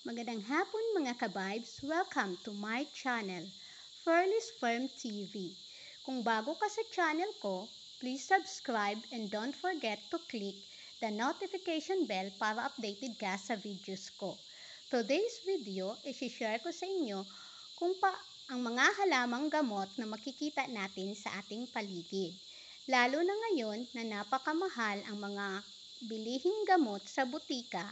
Magandang hapon mga ka-vibes, welcome to my channel, Furley's Firm TV. Kung bago ka sa channel ko, please subscribe and don't forget to click the notification bell para updated ka sa videos ko. Today's video, isi-share ko sa inyo kung ang mga halamang gamot na makikita natin sa ating paligid. Lalo na ngayon na napakamahal ang mga bilihing gamot sa butika,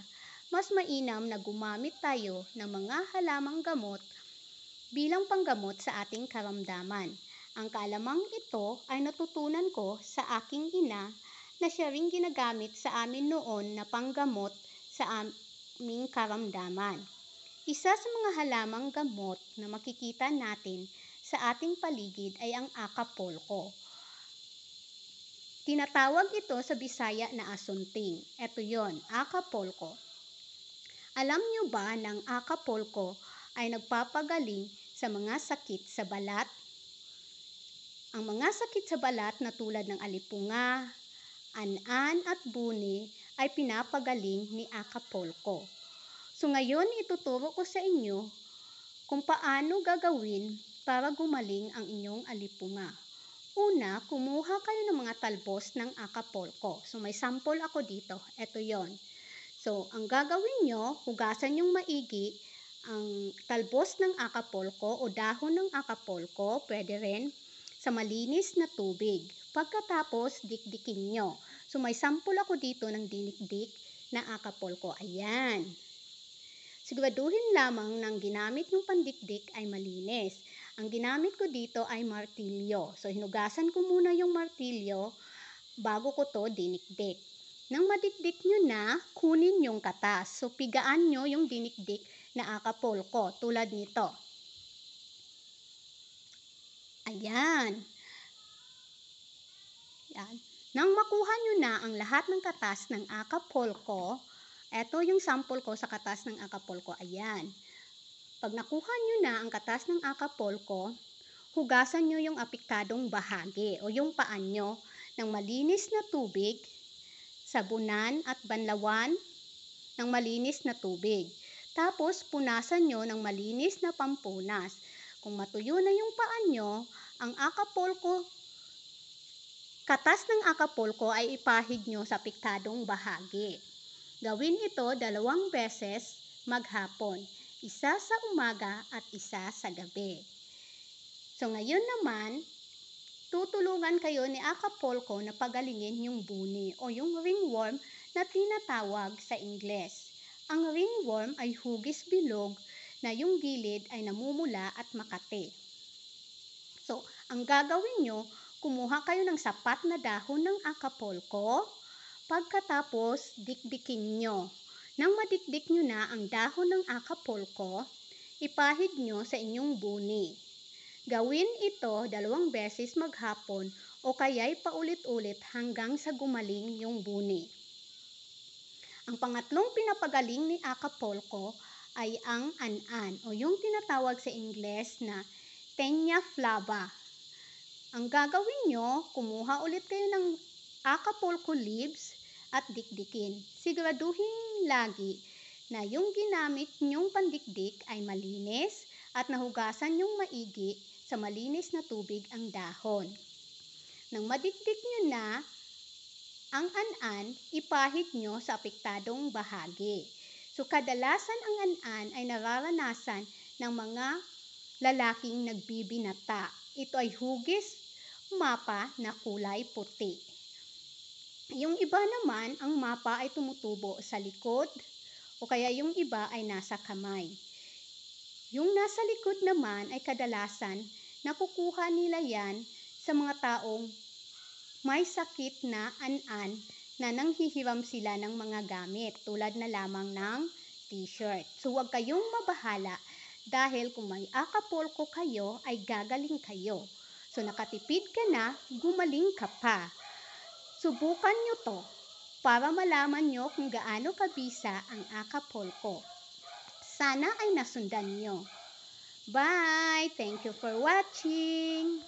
mas mainam na gumamit tayo ng mga halamang gamot bilang panggamot sa ating karamdaman. Ang kaalamang ito ay natutunan ko sa aking ina na siya ring ginagamit sa amin noon na panggamot sa aming karamdaman. Isa sa mga halamang gamot na makikita natin sa ating paligid ay ang Acapulco. Tinatawag ito sa Bisaya na asunting. Ito yon, Acapulco. Alam niyo ba na ang Acapulco ay nagpapagaling sa mga sakit sa balat? Ang mga sakit sa balat na tulad ng alipunga, an-an at buni ay pinapagaling ni Acapulco. So ngayon ituturo ko sa inyo kung paano gagawin para gumaling ang inyong alipunga. Una, kumuha kayo ng mga talbos ng Acapulco. So may sample ako dito. Ito yon. So, ang gagawin nyo, hugasan yung maigi ang talbos ng Acapulco o dahon ng Acapulco, pwede rin, sa malinis na tubig. Pagkatapos, dikdikin nyo. So, may sample ako dito ng dinikdik na Acapulco. Ayan. Siguraduhin lamang ng ginamit yung pandikdik ay malinis. Ang ginamit ko dito ay martilyo. So, hinugasan ko muna yung martilyo bago ko to dinikdik. Nang madikdik nyo na, kunin yung katas. So, pigaan nyo yung dinikdik na Acapulco, tulad nito. Ayan. Yan. Nang makuha nyo na ang lahat ng katas ng Acapulco, eto yung sample ko sa katas ng Acapulco. Ayan. Pag nakuha nyo na ang katas ng Acapulco, hugasan nyo yung apektadong bahagi o yung paan nyo ng malinis na tubig, sabunan at banlawan ng malinis na tubig. Tapos, punasan nyo ng malinis na pampunas. Kung matuyo na yung paan nyo, ang Acapulco, katas ng Acapulco ay ipahid nyo sa apektadong bahagi. Gawin ito 2 beses maghapon. Isa sa umaga at isa sa gabi. So, ngayon naman, tutulungan kayo ni Acapulco na pagalingin yung buni o yung ringworm na tinatawag sa Ingles. Ang ringworm ay hugis bilog na yung gilid ay namumula at makati. So, ang gagawin nyo, kumuha kayo ng sapat na dahon ng Acapulco, pagkatapos dikdikin nyo. Nang madikdik nyo na ang dahon ng Acapulco, ipahid nyo sa inyong buni. Gawin ito 2 beses maghapon o kaya'y paulit-ulit hanggang sa gumaling yung buni. Ang pangatlong pinapagaling ni Acapulco ay ang an-an o yung tinatawag sa Ingles na Taenia flava. Ang gagawin nyo, kumuha ulit kayo ng Acapulco leaves at dikdikin. Siguraduhin lagi na yung ginamit nyong pandikdik ay malinis at nahugasan nyong maigi sa malinis na tubig ang dahon. Nang madikdik nyo na ang an-an, ipahid nyo sa apektadong bahagi. So, kadalasan ang an-an ay nararanasan ng mga lalaking nagbibinata. Ito ay hugis mapa na kulay puti. Yung iba naman, ang mapa ay tumutubo sa likod o kaya yung iba ay nasa kamay. Yung nasa likod naman ay kadalasan nakukuha nila yan sa mga taong may sakit na an-an na nanghihiram sila ng mga gamit tulad na lamang ng t-shirt. So huwag kayong mabahala dahil kung may Acapulco kayo ay gagaling kayo. So nakatipid ka na, gumaling ka pa. Subukan nyo to para malaman nyo kung gaano kabisa ang Acapulco. Sana ay nasundan nyo. Bye! Thank you for watching!